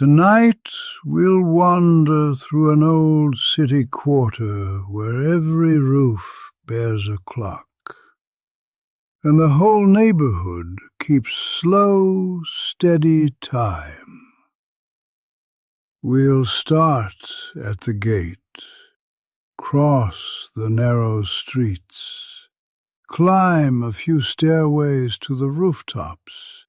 Tonight we'll wander through an old city quarter where every roof bears a clock, and the whole neighborhood keeps slow, steady time. We'll start at the gate, cross the narrow streets, climb a few stairways to the rooftops,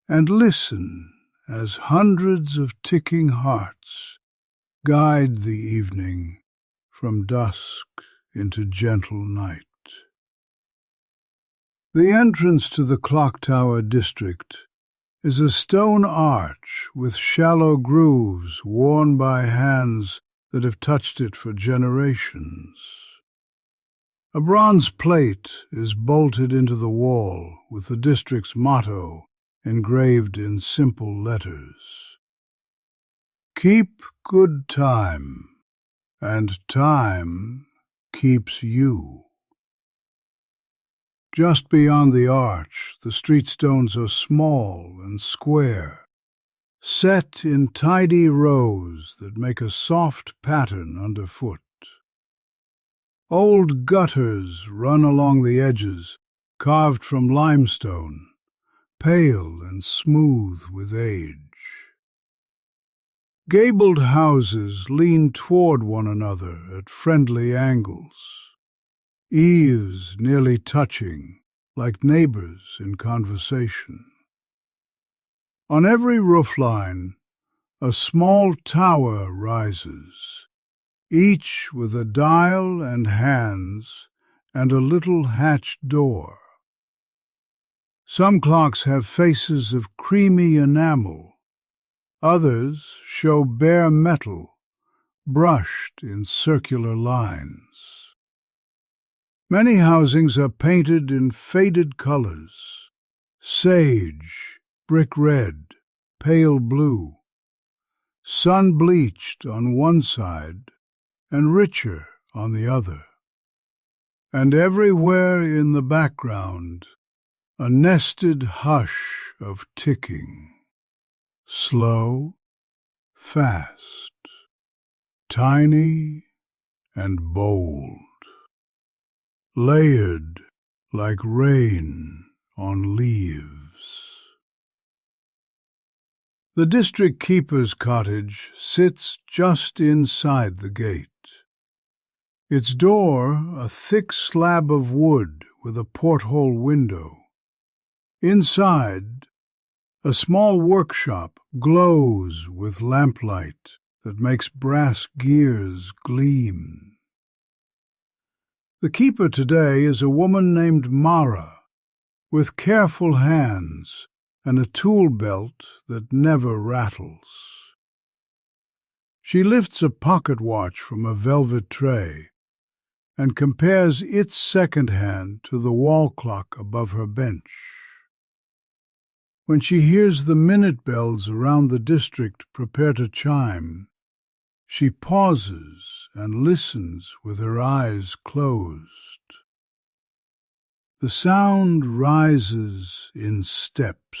and listen as hundreds of ticking hearts guide the evening from dusk into gentle night. The entrance to the Clocktower district is a stone arch with shallow grooves worn by hands that have touched it for generations. A bronze plate is bolted into the wall with the district's motto engraved in simple letters. Keep good time, and time keeps you. Just beyond the arch, the street stones are small and square, set in tidy rows that make a soft pattern underfoot. Old gutters run along the edges, carved from limestone, pale and smooth with age. Gabled houses lean toward one another at friendly angles, eaves nearly touching, like neighbors in conversation. On every roofline, a small tower rises, each with a dial and hands and a little hatched door. Some clocks have faces of creamy enamel, others show bare metal, brushed in circular lines. Many housings are painted in faded colors: sage, brick red, pale blue, sun-bleached on one side and richer on the other. And everywhere in the background, a nested hush of ticking, slow, fast, tiny and bold, layered like rain on leaves. The district keeper's cottage sits just inside the gate. Its door a thick slab of wood with a porthole window. Inside, a small workshop glows with lamplight that makes brass gears gleam. The keeper today is a woman named Mara, with careful hands and a tool belt that never rattles. She lifts a pocket watch from a velvet tray and compares its second hand to the wall clock above her bench. When she hears the minute bells around the district prepare to chime, she pauses and listens with her eyes closed. The sound rises in steps.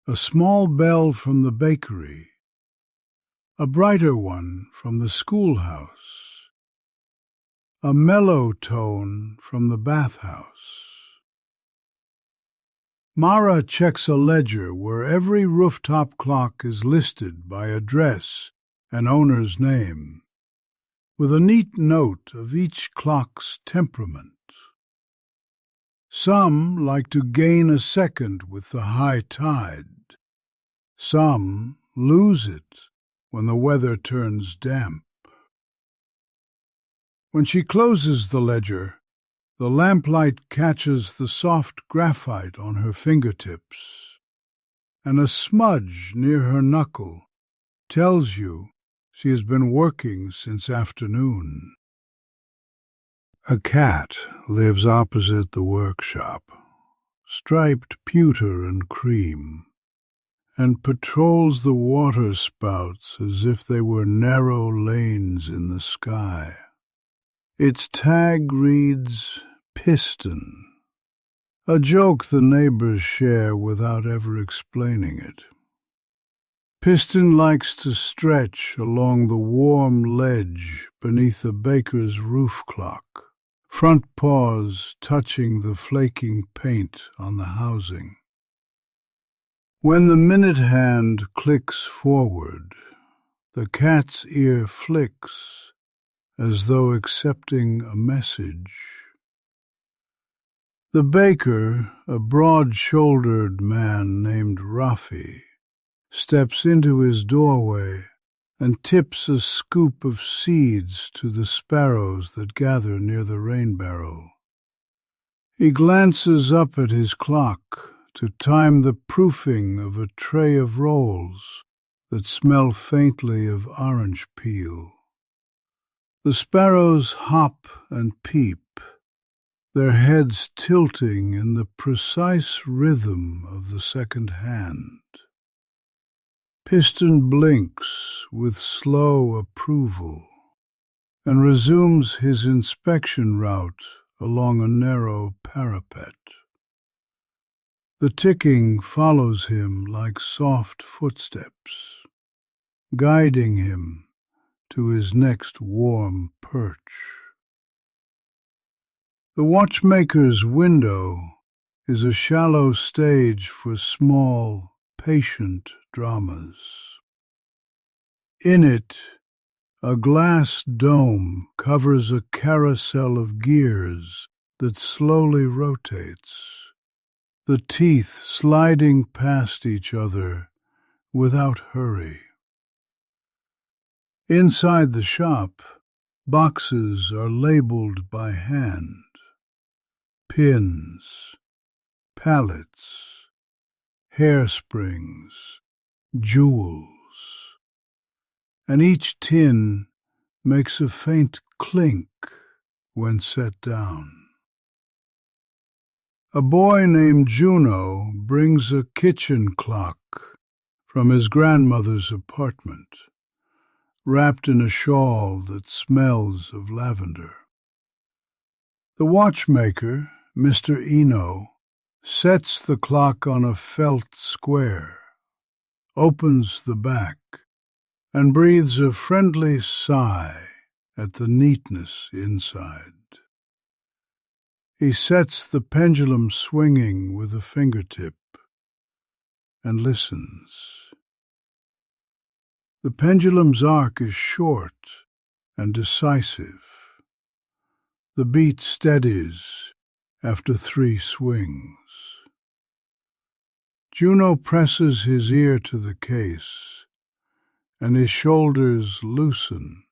A small bell from the bakery, a brighter one from the schoolhouse, a mellow tone from the bathhouse. Mara checks a ledger where every rooftop clock is listed by address and owner's name, with a neat note of each clock's temperament. Some like to gain a second with the high tide. Some lose it when the weather turns damp. When she closes the ledger, the lamplight catches the soft graphite on her fingertips, and a smudge near her knuckle tells you she has been working since afternoon. A cat lives opposite the workshop, striped pewter and cream, and patrols the water spouts as if they were narrow lanes in the sky. Its tag reads Piston, a joke the neighbors share without ever explaining it. Piston likes to stretch along the warm ledge beneath the baker's roof clock, front paws touching the flaking paint on the housing. When the minute hand clicks forward, the cat's ear flicks as though accepting a message. The baker, a broad-shouldered man named Rafi, steps into his doorway and tips a scoop of seeds to the sparrows that gather near the rain barrel. He glances up at his clock to time the proofing of a tray of rolls that smell faintly of orange peel. The sparrows hop and peep, their heads tilting in the precise rhythm of the second hand. Piston blinks with slow approval and resumes his inspection route along a narrow parapet. The ticking follows him like soft footsteps, guiding him to his next warm perch. The watchmaker's window is a shallow stage for small, patient dramas. In it, a glass dome covers a carousel of gears that slowly rotates, the teeth sliding past each other without hurry. Inside the shop, boxes are labeled by hand. Pins, pallets, hairsprings, jewels, and each tin makes a faint clink when set down. A boy named Juno brings a kitchen clock from his grandmother's apartment, wrapped in a shawl that smells of lavender. The watchmaker, Mr. Eno, sets the clock on a felt square, opens the back, and breathes a friendly sigh at the neatness inside. He sets the pendulum swinging with a fingertip and listens. The pendulum's arc is short and decisive. The beat steadies after 3 swings. Juno presses his ear to the case, and his shoulders loosen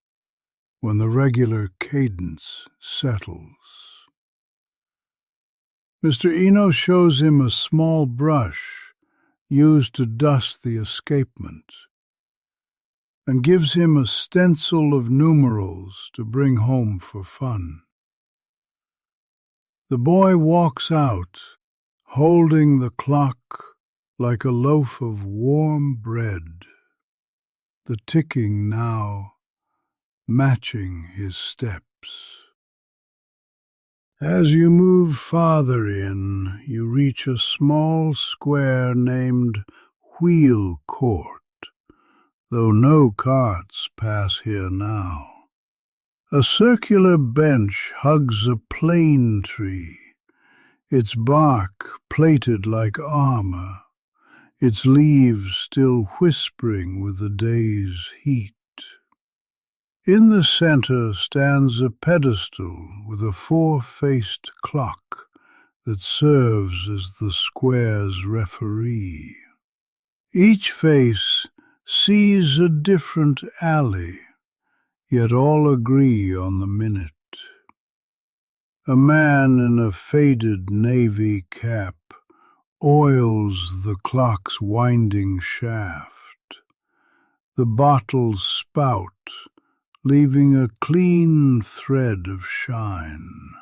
when the regular cadence settles. Mr. Eno shows him a small brush used to dust the escapement, and gives him a stencil of numerals to bring home for fun. The boy walks out, holding the clock like a loaf of warm bread, the ticking now matching his steps. As you move farther in, you reach a small square named Wheel Court, though no carts pass here now. A circular bench hugs a plane tree, its bark plaited like armor, its leaves still whispering with the day's heat. In the center stands a pedestal with a 4-faced clock that serves as the square's referee. Each face sees a different alley, yet all agree on the minute. A man in a faded navy cap oils the clock's winding shaft. The bottles spout, leaving a clean thread of shine.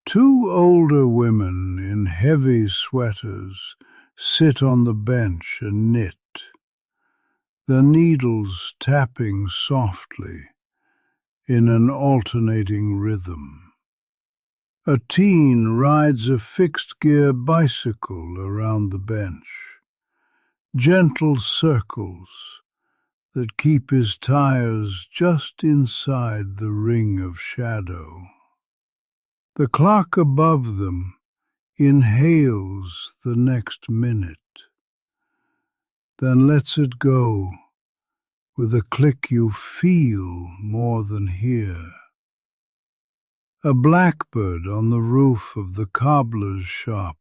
2 older women in heavy sweaters sit on the bench and knit, the needles tapping softly in an alternating rhythm. A teen rides a fixed-gear bicycle around the bench, gentle circles that keep his tires just inside the ring of shadow. The clock above them inhales the next minute, then lets it go with a click you feel more than hear. A blackbird on the roof of the cobbler's shop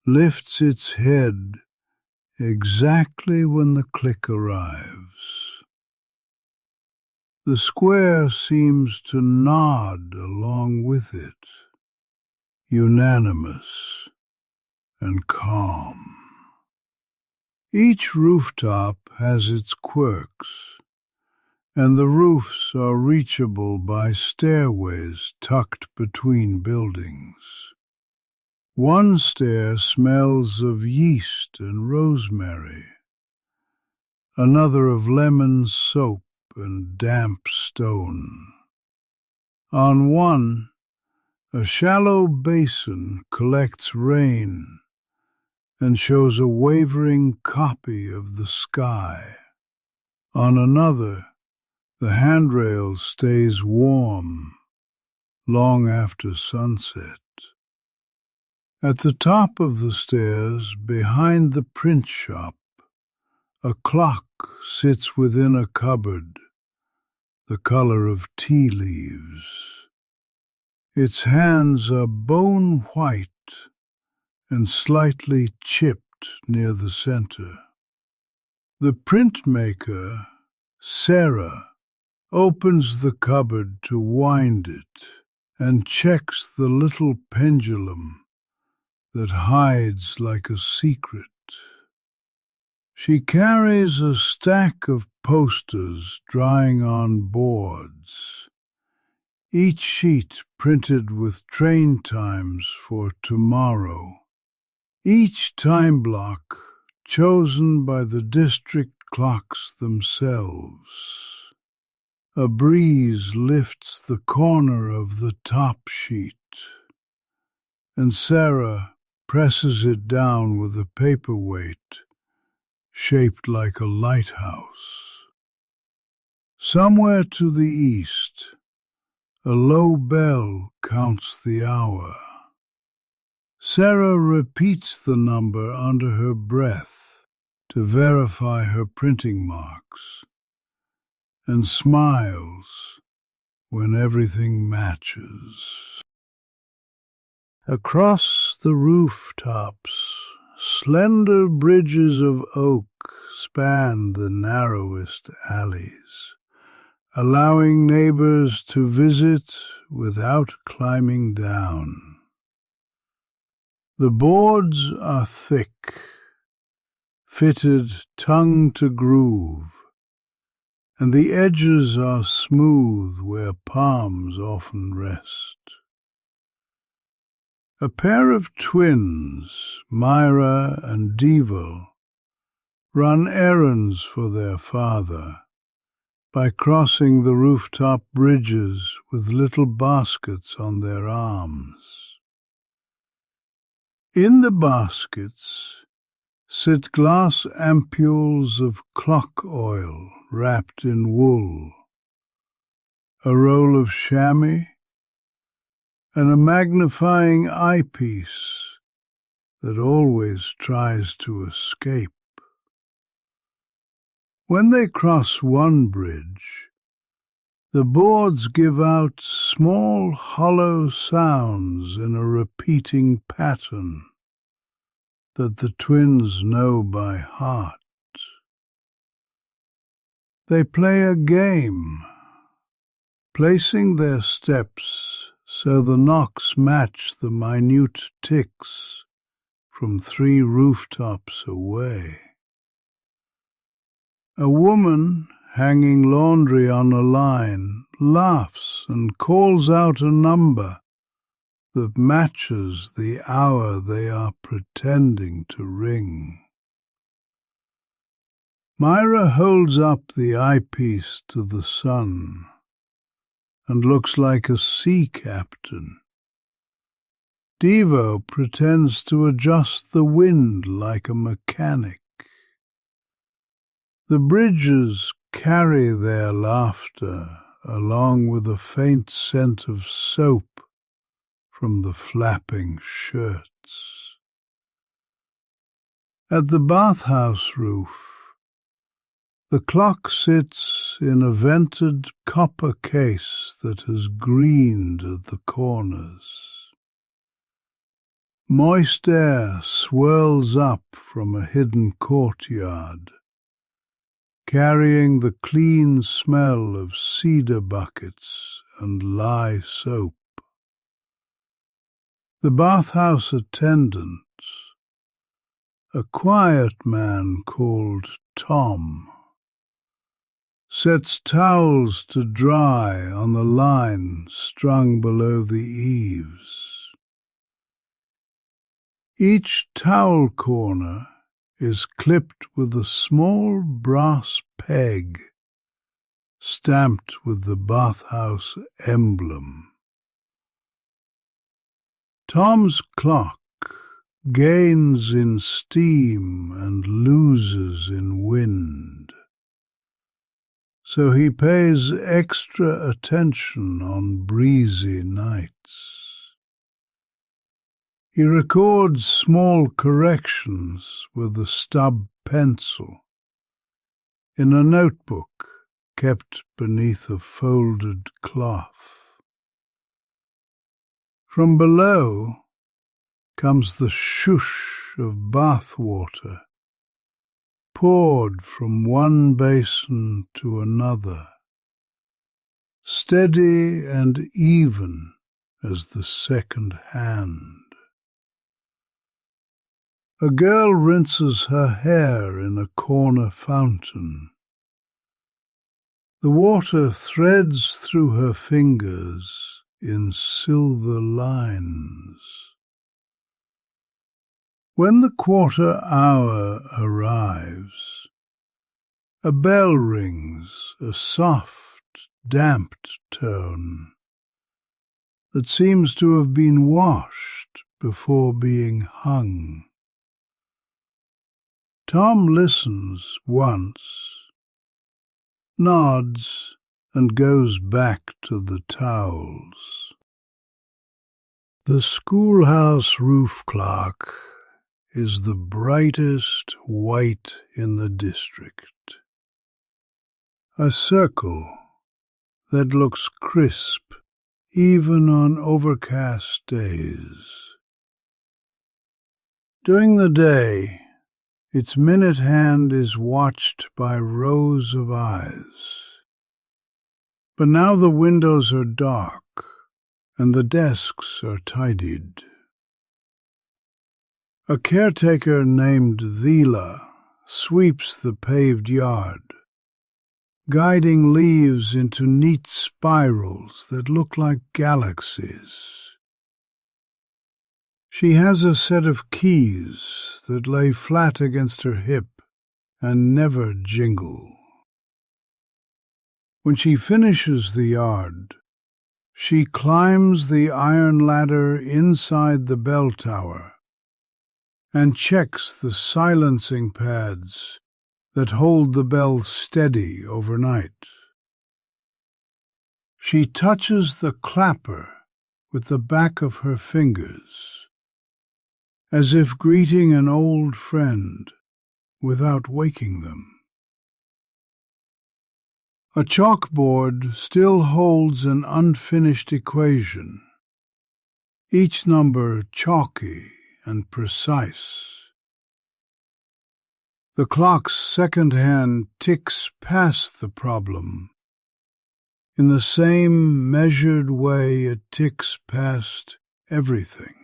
lifts its head exactly when the click arrives. The square seems to nod along with it, unanimous and calm. Each rooftop has its quirks, and the roofs are reachable by stairways tucked between buildings. One stair smells of yeast and rosemary, another of lemon soap and damp stone. On one, a shallow basin collects rain and shows a wavering copy of the sky. On another, the handrail stays warm long after sunset. At the top of the stairs, behind the print shop, a clock sits within a cupboard, the color of tea leaves. Its hands are bone white and slightly chipped near the center. The printmaker, Sarah, opens the cupboard to wind it and checks the little pendulum that hides like a secret. She carries a stack of posters drying on boards, each sheet printed with train times for tomorrow, each time block chosen by the district clocks themselves. A breeze lifts the corner of the top sheet, and Sarah presses it down with a paperweight shaped like a lighthouse. Somewhere to the east, a low bell counts the hour. Sarah repeats the number under her breath to verify her printing marks, and smiles when everything matches. Across the rooftops, slender bridges of oak span the narrowest alleys, allowing neighbors to visit without climbing down. The boards are thick, fitted tongue to groove, and the edges are smooth where palms often rest. A pair of twins, Myra and Devo, run errands for their father by crossing the rooftop bridges with little baskets on their arms. In the baskets sit glass ampules of clock oil wrapped in wool, a roll of chamois, and a magnifying eyepiece that always tries to escape. When they cross one bridge, the boards give out small hollow sounds in a repeating pattern that the twins know by heart. They play a game, placing their steps so the knocks match the minute ticks from 3 rooftops away. A woman hanging laundry on a line laughs and calls out a number that matches the hour they are pretending to ring. Myra holds up the eyepiece to the sun and looks like a sea captain. Devo pretends to adjust the wind like a mechanic. The bridges carry their laughter along with a faint scent of soap from the flapping shirts. At the bathhouse roof, the clock sits in a vented copper case that has greened at the corners. Moist air swirls up from a hidden courtyard, carrying the clean smell of cedar buckets and lye soap. The bathhouse attendant, a quiet man called Tom, sets towels to dry on the line strung below the eaves. Each towel corner is clipped with a small brass peg stamped with the bathhouse emblem. Tom's clock gains in steam and loses in wind, so he pays extra attention on breezy nights. He records small corrections with a stub pencil in a notebook kept beneath a folded cloth. From below comes the shush of bath water, poured from one basin to another, steady and even as the second hand. A girl rinses her hair in a corner fountain. The water threads through her fingers in silver lines. When the quarter hour arrives, a bell rings, a soft, damped tone that seems to have been washed before being hung. Tom listens once, nods, and goes back to the towels. The schoolhouse roof clock is the brightest white in the district. A circle that looks crisp even on overcast days. During the day, its minute hand is watched by rows of eyes. But now the windows are dark and the desks are tidied. A caretaker named Thela sweeps the paved yard, guiding leaves into neat spirals that look like galaxies. She has a set of keys that lay flat against her hip and never jingle. When she finishes the yard, she climbs the iron ladder inside the bell tower and checks the silencing pads that hold the bell steady overnight. She touches the clapper with the back of her fingers, as if greeting an old friend without waking them. A chalkboard still holds an unfinished equation, each number chalky and precise. The clock's second hand ticks past the problem in the same measured way it ticks past everything.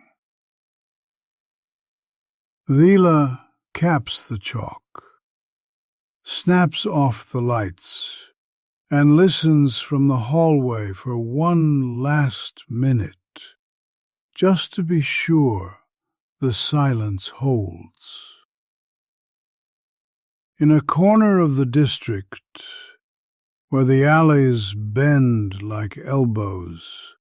Thela caps the chalk, snaps off the lights, and listens from the hallway for one last minute, just to be sure the silence holds. In a corner of the district, where the alleys bend like elbows,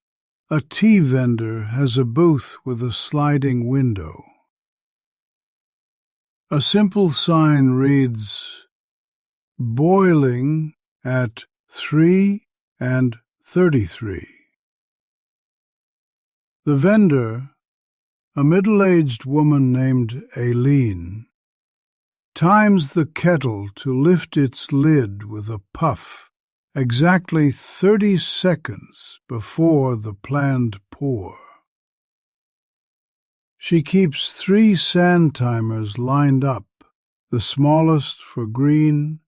a tea vendor has a booth with a sliding window. A simple sign reads, boiling at 3:33. The vendor, a middle-aged woman named Aileen, times the kettle to lift its lid with a puff exactly 30 seconds before the planned pour. She keeps 3 sand timers lined up, the smallest for green,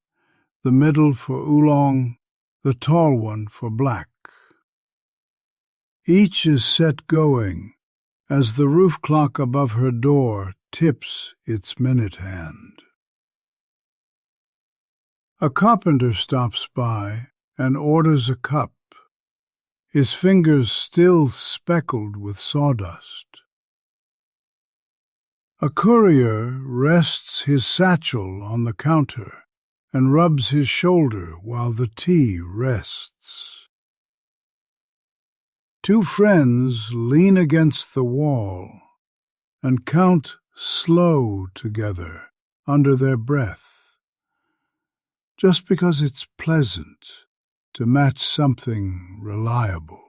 the middle for oolong, the tall one for black. Each is set going as the roof clock above her door tips its minute hand. A carpenter stops by and orders a cup, his fingers still speckled with sawdust. A courier rests his satchel on the counter and rubs his shoulder while the tea rests. 2 friends lean against the wall and count slow together under their breath, just because it's pleasant to match something reliable.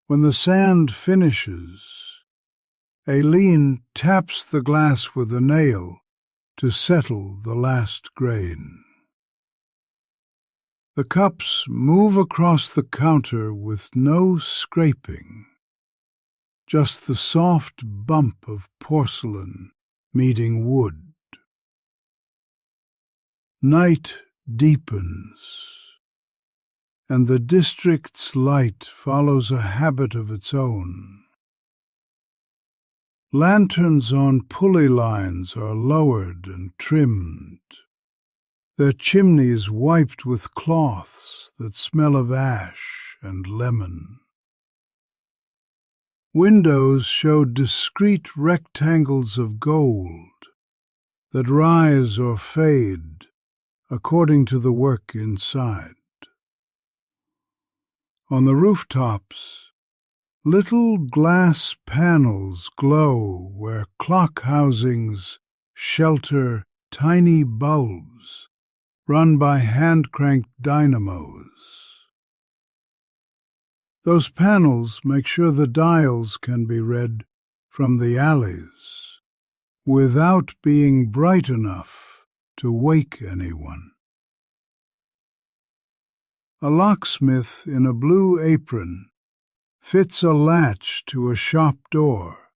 When the sand finishes, Aileen taps the glass with a nail to settle the last grain. The cups move across the counter with no scraping, just the soft bump of porcelain meeting wood. Night deepens, and the district's light follows a habit of its own. Lanterns on pulley lines are lowered and trimmed, their chimneys wiped with cloths that smell of ash and lemon. Windows show discrete rectangles of gold that rise or fade according to the work inside. On the rooftops, little glass panels glow where clock housings shelter tiny bulbs run by hand-cranked dynamos. Those panels make sure the dials can be read from the alleys without being bright enough to wake anyone. A locksmith in a blue apron fits a latch to a shop door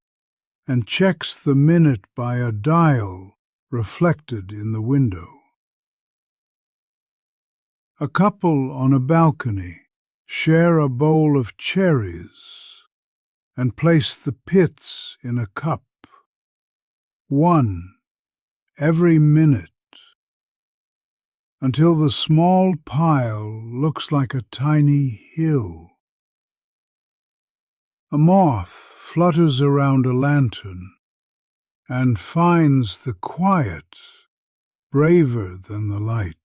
and checks the minute by a dial reflected in the window. A couple on a balcony share a bowl of cherries and place the pits in a cup, one every minute, until the small pile looks like a tiny hill. A moth flutters around a lantern and finds the quiet braver than the light.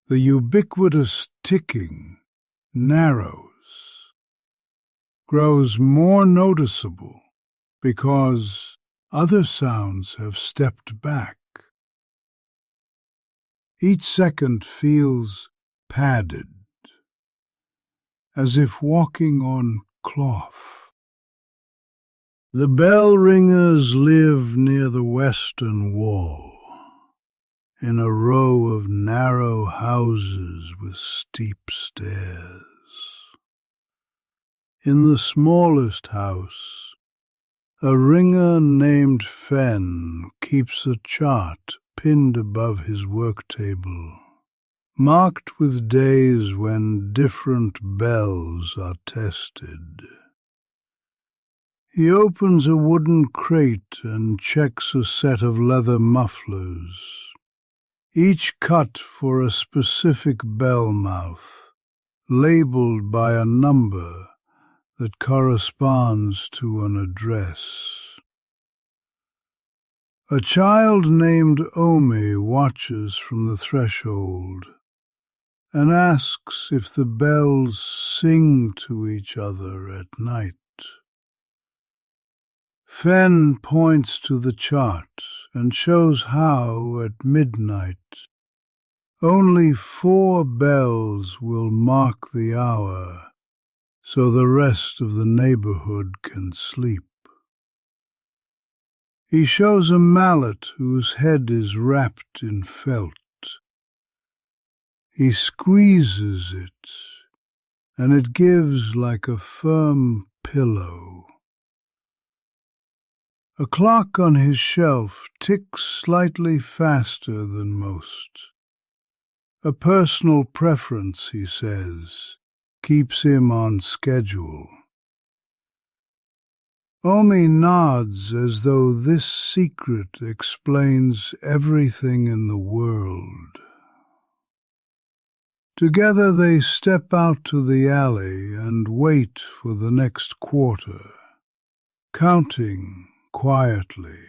The ubiquitous ticking narrows, grows more noticeable because other sounds have stepped back. Each second feels padded, as if walking on cloth. The bell ringers live near the western wall, in a row of narrow houses with steep stairs. In the smallest house, a ringer named Fenn keeps a chart pinned above his work table, marked with days when different bells are tested. He opens a wooden crate and checks a set of leather mufflers, each cut for a specific bell mouth, labeled by a number that corresponds to an address. A child named Omi watches from the threshold and asks if the bells sing to each other at night. Fenn points to the chart and shows how at midnight only 4 bells will mark the hour, so the rest of the neighborhood can sleep. He shows a mallet whose head is wrapped in felt. He squeezes it, and it gives like a firm pillow. A clock on his shelf ticks slightly faster than most. A personal preference, he says, keeps him on schedule. Omi nods as though this secret explains everything in the world. Together they step out to the alley and wait for the next quarter, counting quietly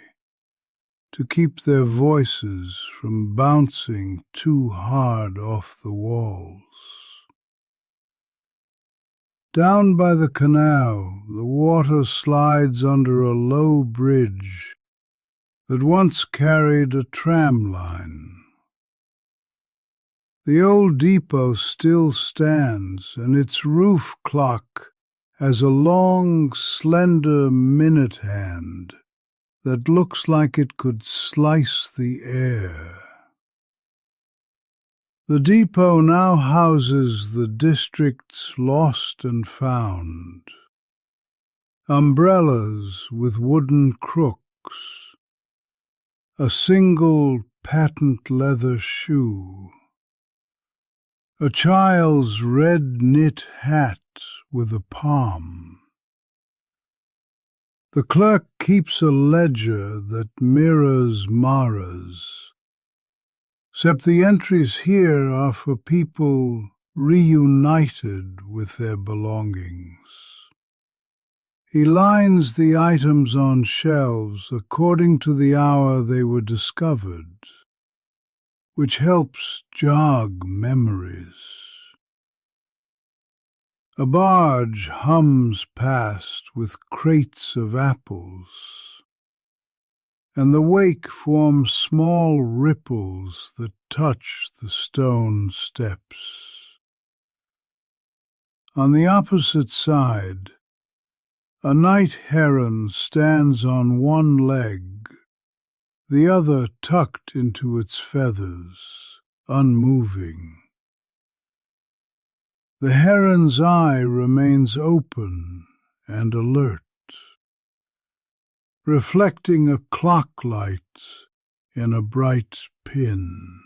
to keep their voices from bouncing too hard off the walls. Down by the canal, the water slides under a low bridge that once carried a tram line. The old depot still stands, and its roof clock has a long, slender minute hand that looks like it could slice the air. The depot now houses the district's lost and found. Umbrellas with wooden crooks, a single patent leather shoe, a child's red knit hat with a palm. The clerk keeps a ledger that mirrors Mara's, except the entries here are for people reunited with their belongings. He lines the items on shelves according to the hour they were discovered, which helps jog memories. A barge hums past with crates of apples, and the wake forms small ripples that touch the stone steps. On the opposite side, a night heron stands on one leg, the other tucked into its feathers, unmoving. The heron's eye remains open and alert, reflecting a clock light in a bright pin.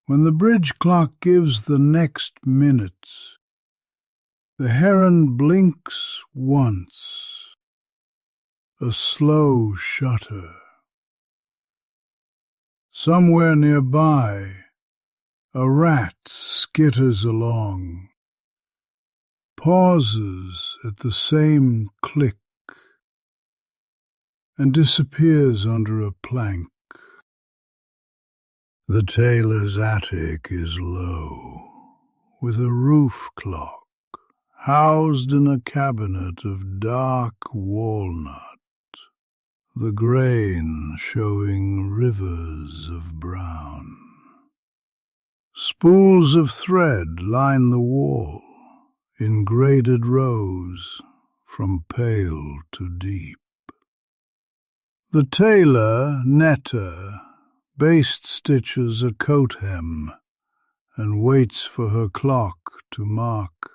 When the bridge clock gives the next minutes, the heron blinks once, a slow shudder. Somewhere nearby, a rat skitters along, pauses at the same click, and disappears under a plank. The tailor's attic is low, with a roof clock housed in a cabinet of dark walnut, the grain showing rivers of brown. Spools of thread line the wall in graded rows from pale to deep. The tailor, Netta, baste stitches a coat hem and waits for her clock to mark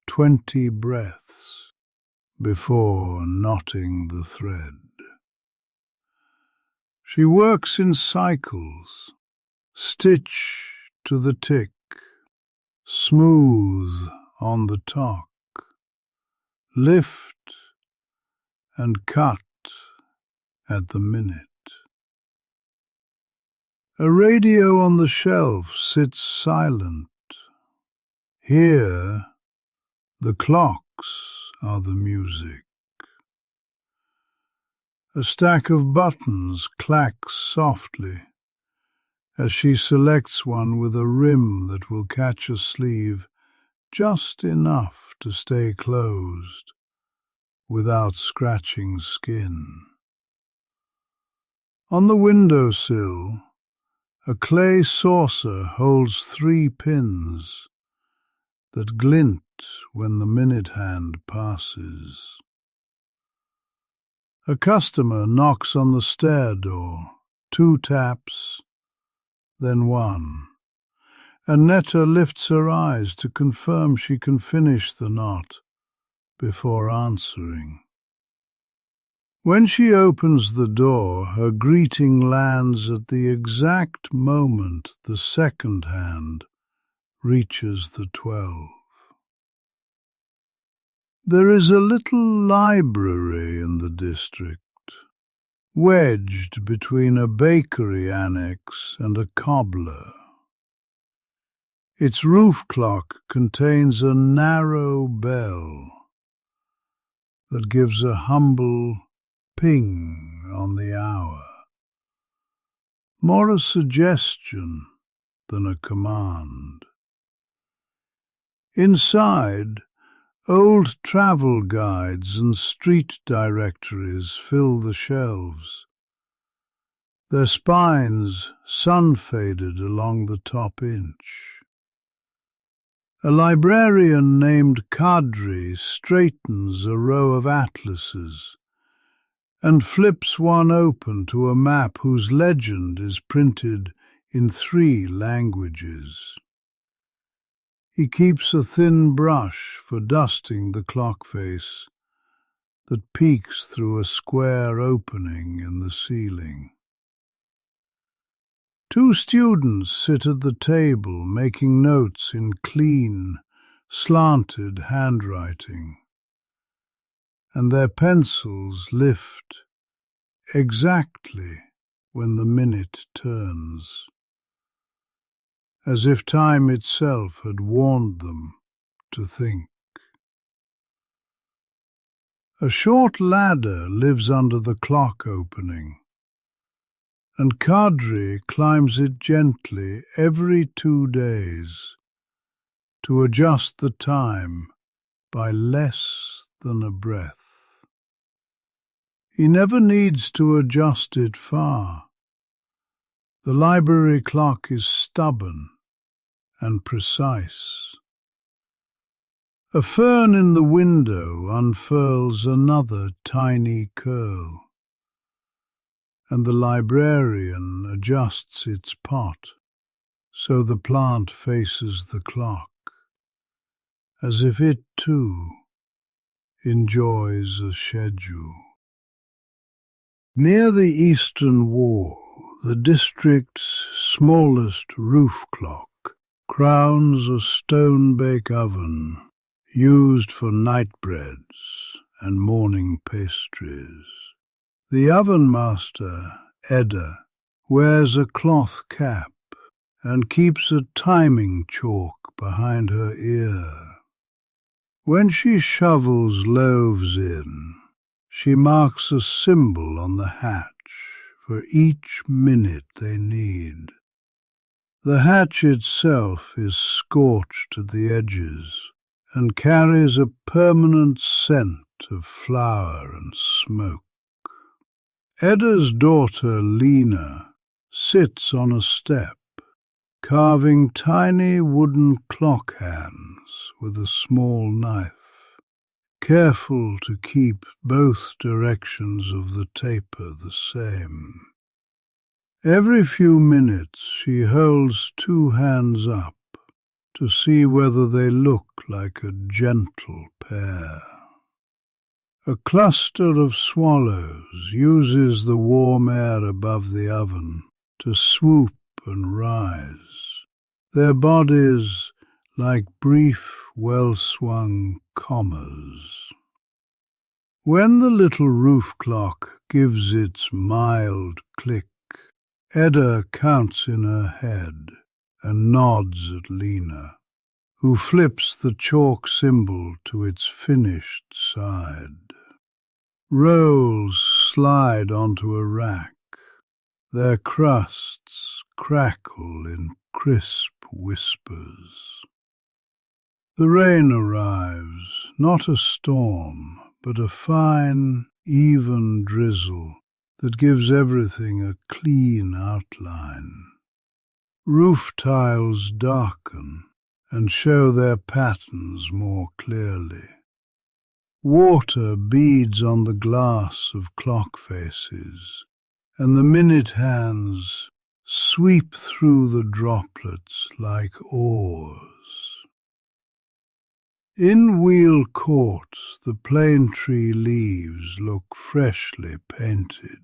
20 breaths before knotting the thread. She works in cycles, stitch to the tick, smooth on the talk, lift and cut at the minute. A radio on the shelf sits silent. Here, the clocks are the music. A stack of buttons clacks softly as she selects one with a rim that will catch a sleeve just enough to stay closed without scratching skin. On the window-sill, a clay saucer holds 3 pins that glint when the minute hand passes. A customer knocks on the stair door, 2 taps, then 1. And Netta lifts her eyes to confirm she can finish the knot before answering. When she opens the door, her greeting lands at the exact moment the second hand reaches the 12. There is a little library in the district, wedged between a bakery annex and a cobbler. Its roof clock contains a narrow bell that gives a humble ping on the hour, more a suggestion than a command. Inside, old travel guides and street directories fill the shelves, their spines sun-faded along the top inch. A librarian named Kadri straightens a row of atlases and flips one open to a map whose legend is printed in 3 languages. He keeps a thin brush for dusting the clock face that peeks through a square opening in the ceiling. 2 students sit at the table making notes in clean, slanted handwriting, and their pencils lift exactly when the minute turns, as if time itself had warned them to think. A short ladder lives under the clock opening, and Kadri climbs it gently every 2 days to adjust the time by less than a breath. He never needs to adjust it far. The library clock is stubborn and precise. A fern in the window unfurls another tiny curl, and the librarian adjusts its pot so the plant faces the clock, as if it too enjoys a schedule. Near the eastern wall, the district's smallest roof clock crowns a stone bake oven used for night breads and morning pastries. The oven master, Edda, wears a cloth cap and keeps a timing chalk behind her ear. When she shovels loaves in, she marks a symbol on the hatch for each minute they need. The hatch itself is scorched at the edges and carries a permanent scent of flour and smoke. Edda's daughter Lena sits on a step, carving tiny wooden clock hands with a small knife, careful to keep both directions of the taper the same. Every few minutes she holds 2 hands up to see whether they look like a gentle pair. A cluster of swallows uses the warm air above the oven to swoop and rise, their bodies like brief, well-swung commas. When the little roof clock gives its mild click, Edda counts in her head and nods at Lena, who flips the chalk symbol to its finished side. Rolls slide onto a rack. Their crusts crackle in crisp whispers. The rain arrives, not a storm, but a fine, even drizzle that gives everything a clean outline. Roof tiles darken and show their patterns more clearly. Water beads on the glass of clock faces, and the minute hands sweep through the droplets like oars. In Wheel Court, the plane tree leaves look freshly painted.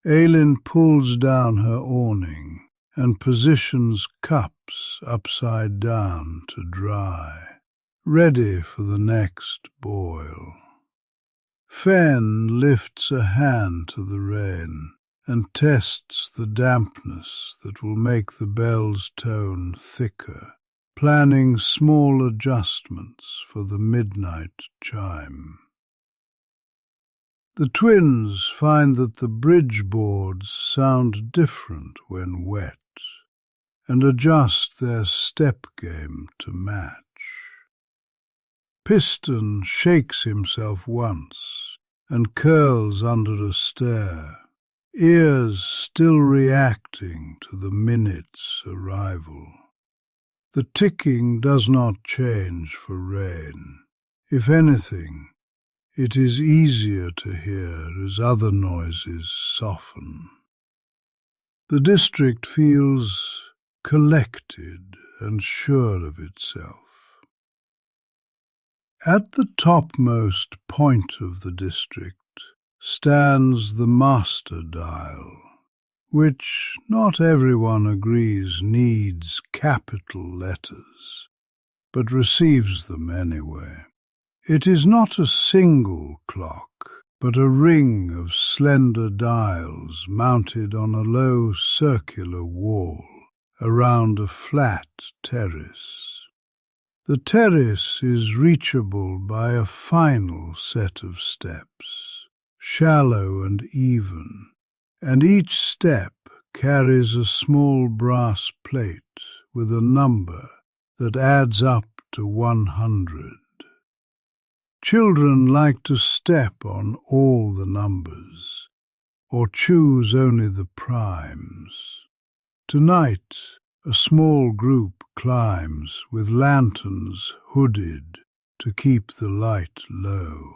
Ailinn pulls down her awning and positions cups upside down to dry, ready for the next boil. Fen lifts a hand to the rain and tests the dampness that will make the bell's tone thicker, planning small adjustments for the midnight chime. The twins find that the bridge boards sound different when wet, and adjust their step game to match. Piston shakes himself once and curls under a stare, ears still reacting to the minute's arrival. The ticking does not change for rain. If anything, it is easier to hear as other noises soften. The district feels collected and sure of itself. At the topmost point of the district stands the master dial, which not everyone agrees needs capital letters, but receives them anyway. It is not a single clock, but a ring of slender dials mounted on a low circular wall around a flat terrace. The terrace is reachable by a final set of steps, shallow and even, and each step carries a small brass plate with a number that adds up to 100. Children like to step on all the numbers, or choose only the primes. Tonight, a small group climbs with lanterns hooded to keep the light low.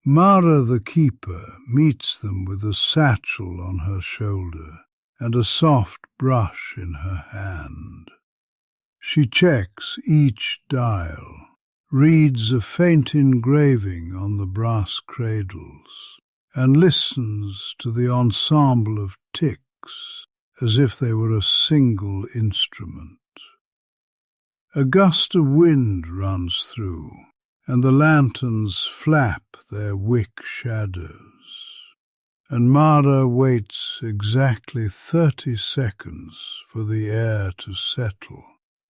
Mara the keeper meets them with a satchel on her shoulder and a soft brush in her hand. She checks each dial, reads a faint engraving on the brass cradles, and listens to the ensemble of ticks as if they were a single instrument. A gust of wind runs through, and the lanterns flap their wick shadows, and Mara waits exactly 30 seconds for the air to settle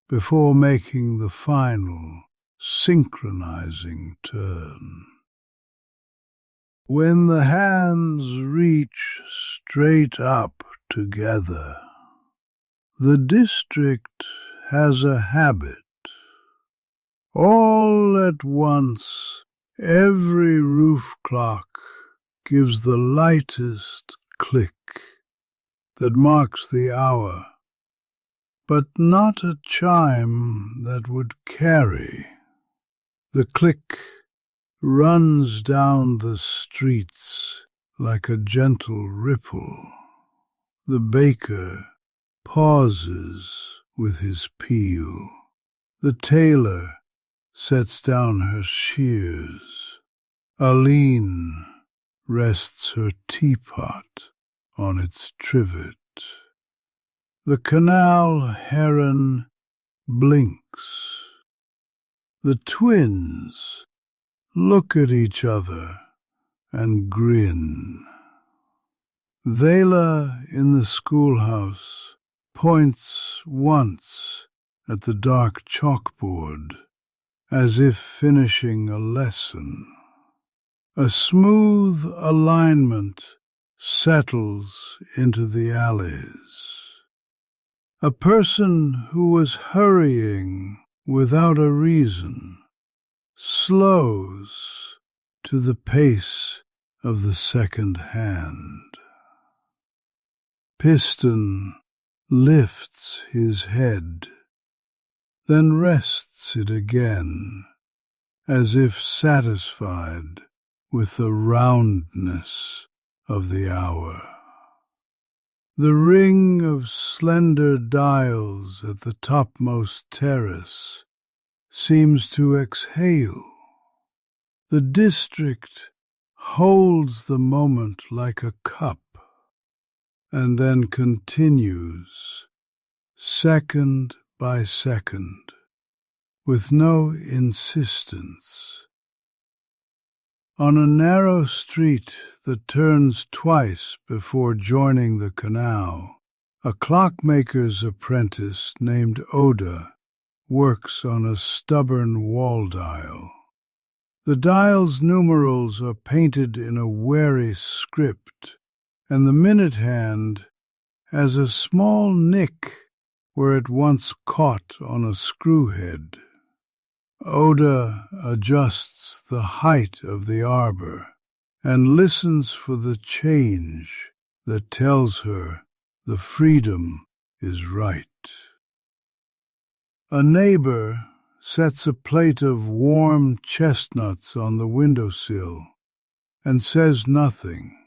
before making the final synchronizing turn. When the hands reach straight up together, the district has a habit. All at once, every roof clock gives the lightest click that marks the hour, but not a chime that would carry. The click runs down the streets like a gentle ripple. The baker pauses with his peal. The tailor sets down her shears. Aline rests her teapot on its trivet. The canal heron blinks. The twins look at each other and grin. Vela in the schoolhouse points once at the dark chalkboard as if finishing a lesson. A smooth alignment settles into the alleys. A person who was hurrying without a reason slows to the pace of the second hand. Piston lifts his head, then rests it again, as if satisfied with the roundness of the hour. The ring of slender dials at the topmost terrace seems to exhale. The district holds the moment like a cup, and then continues, second by second, with no insistence. On a narrow street that turns twice before joining the canal, a clockmaker's apprentice named Oda works on a stubborn wall dial. The dial's numerals are painted in a wary script, and the minute hand has a small nick where it once caught on a screw head. Oda adjusts the height of the arbor and listens for the change that tells her the freedom is right. A neighbor sets a plate of warm chestnuts on the windowsill and says nothing,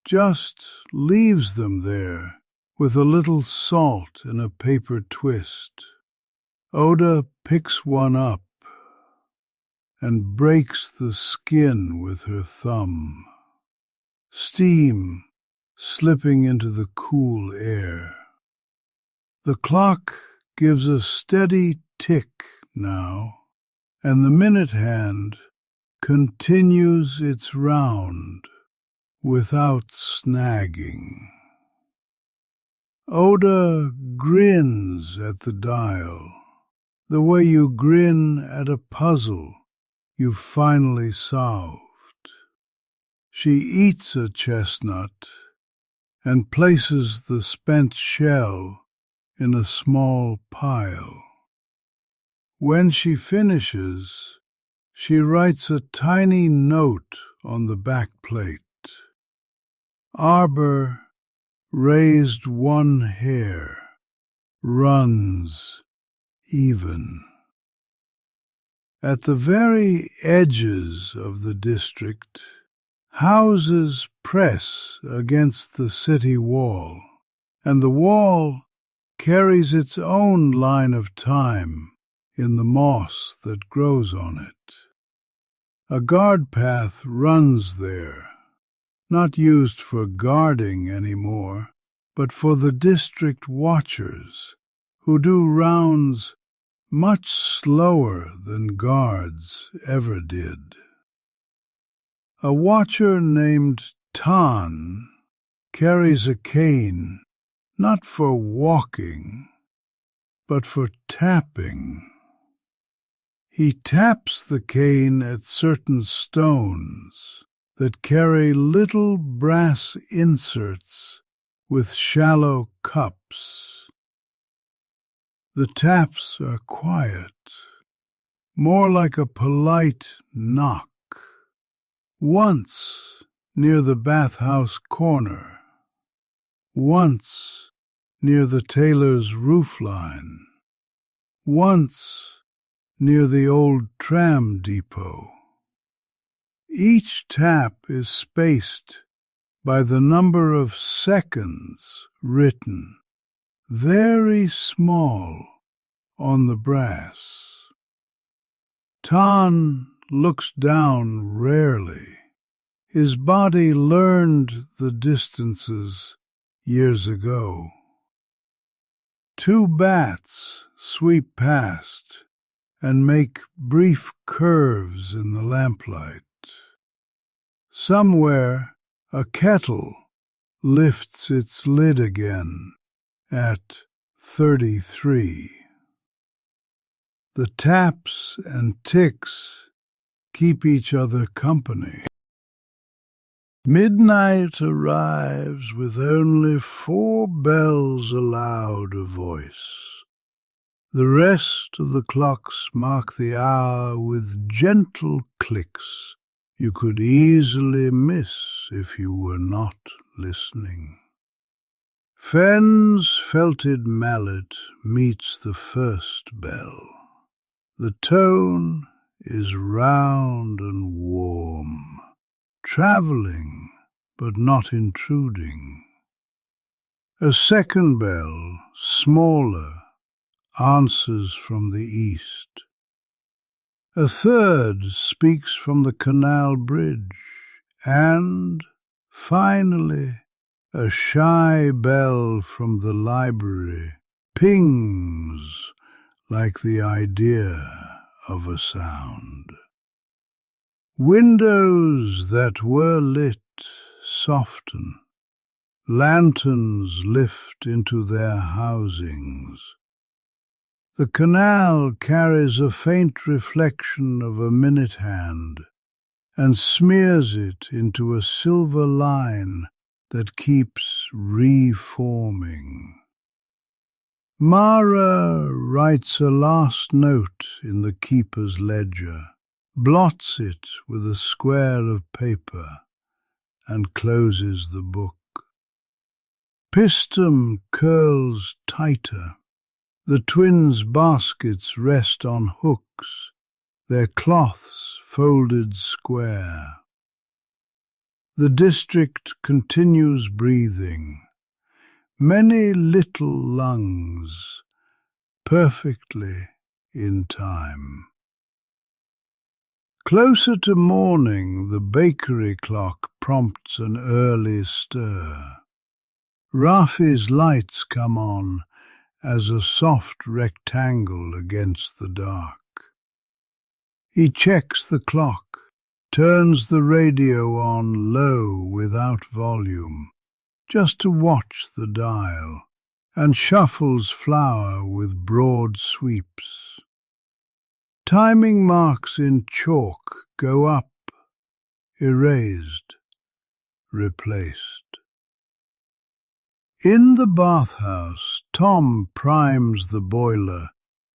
just leaves them there with a little salt in a paper twist. Oda picks one up and breaks the skin with her thumb, steam slipping into the cool air. The clock gives a steady tick now, and the minute hand continues its round without snagging. Oda grins at the dial, the way you grin at a puzzle you've finally solved. She eats a chestnut and places the spent shell in a small pile. When she finishes, she writes a tiny note on the back plate. Arbor raised one hair, runs even. At the very edges of the district, houses press against the city wall, and the wall carries its own line of time in the moss that grows on it. A guard path runs there, not used for guarding anymore, but for the district watchers, who do rounds much slower than guards ever did. A watcher named Tan carries a cane, not for walking, but for tapping. He taps the cane at certain stones that carry little brass inserts with shallow cups. The taps are quiet, more like a polite knock. Once near the bathhouse corner, once near the tailor's roofline, once near the old tram depot. Each tap is spaced by the number of seconds written, very small, on the brass. Tan looks down rarely. His body learned the distances years ago. Two bats sweep past and make brief curves in the lamplight. Somewhere a kettle lifts its lid again at 33. The taps and ticks keep each other company. Midnight arrives with only 4 bells allowed a voice. The rest of the clocks mark the hour with gentle clicks you could easily miss if you were not listening. Fenn's felted mallet meets the first bell. The tone is round and warm, travelling but not intruding. A second bell, smaller, answers from the east. A third speaks from the canal bridge, and, finally, a shy bell from the library pings like the idea of a sound. Windows that were lit soften. Lanterns lift into their housings. The canal carries a faint reflection of a minute hand and smears it into a silver line that keeps reforming. Mara writes a last note in the keeper's ledger, blots it with a square of paper, and closes the book. Pistum curls tighter. The twins' baskets rest on hooks, their cloths folded square. The district continues breathing, many little lungs, perfectly in time. Closer to morning, the bakery clock prompts an early stir. Rafi's lights come on as a soft rectangle against the dark. He checks the clock, turns the radio on low without volume, just to watch the dial, and shuffles flour with broad sweeps. Timing marks in chalk go up, erased, replaced. In the bathhouse, Tom primes the boiler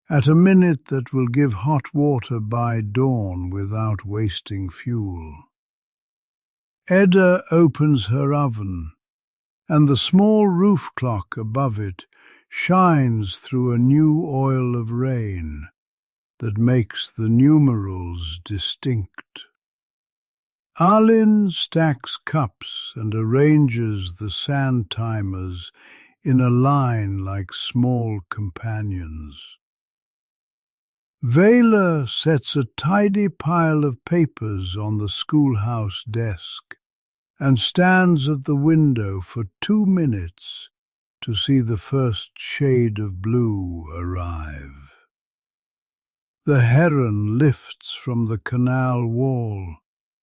at a minute that will give hot water by dawn without wasting fuel. Edda opens her oven, and the small roof clock above it shines through a new oil of rain that makes the numerals distinct. Arlin stacks cups and arranges the sand timers in a line like small companions. Vela sets a tidy pile of papers on the schoolhouse desk and stands at the window for 2 minutes to see the first shade of blue arrive. The heron lifts from the canal wall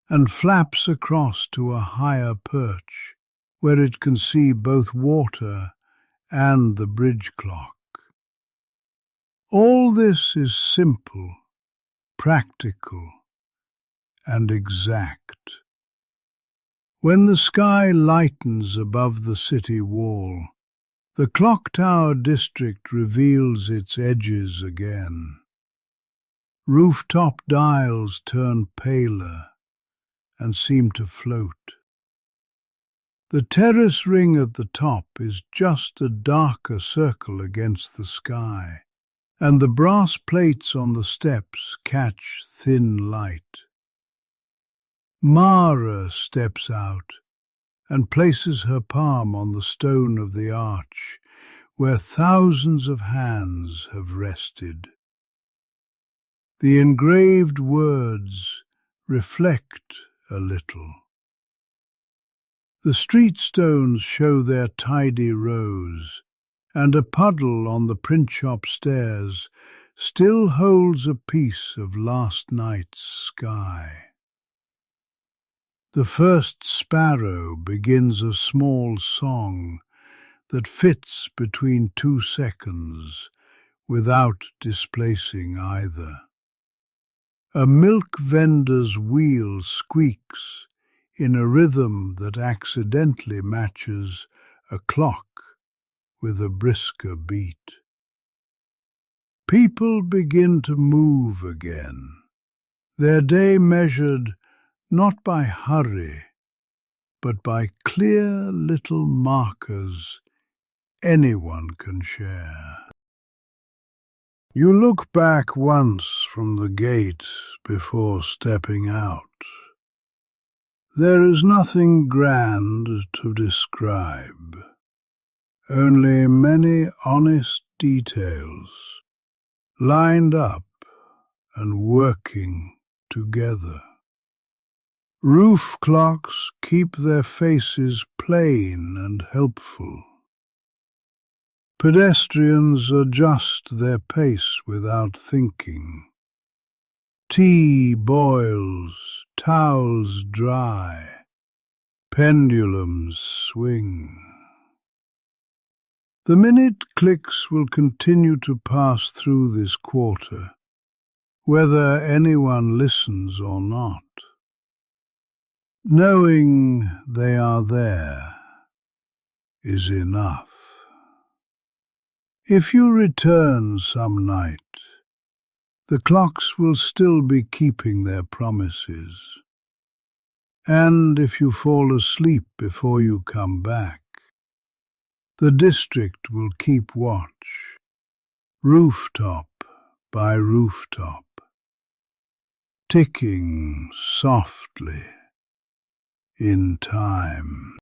and flaps across to a higher perch, where it can see both water and the bridge clock. All this is simple, practical, and exact. When the sky lightens above the city wall, the Clocktower district reveals its edges again. Rooftop dials turn paler and seem to float. The terrace ring at the top is just a darker circle against the sky, and the brass plates on the steps catch thin light. Mara steps out and places her palm on the stone of the arch, where thousands of hands have rested. The engraved words reflect a little. The street stones show their tidy rows, and a puddle on the print shop stairs still holds a piece of last night's sky. The first sparrow begins a small song that fits between 2 seconds without displacing either. A milk vendor's wheel squeaks in a rhythm that accidentally matches a clock with a brisker beat. People begin to move again, their day measured not by hurry, but by clear little markers anyone can share. You look back once from the gate before stepping out. There is nothing grand to describe, only many honest details lined up and working together. Roof clocks keep their faces plain and helpful. Pedestrians adjust their pace without thinking. Tea boils, towels dry, pendulums swing. The minute clicks will continue to pass through this quarter, whether anyone listens or not. Knowing they are there is enough. If you return some night, the clocks will still be keeping their promises. And if you fall asleep before you come back, the district will keep watch, rooftop by rooftop, ticking softly in time.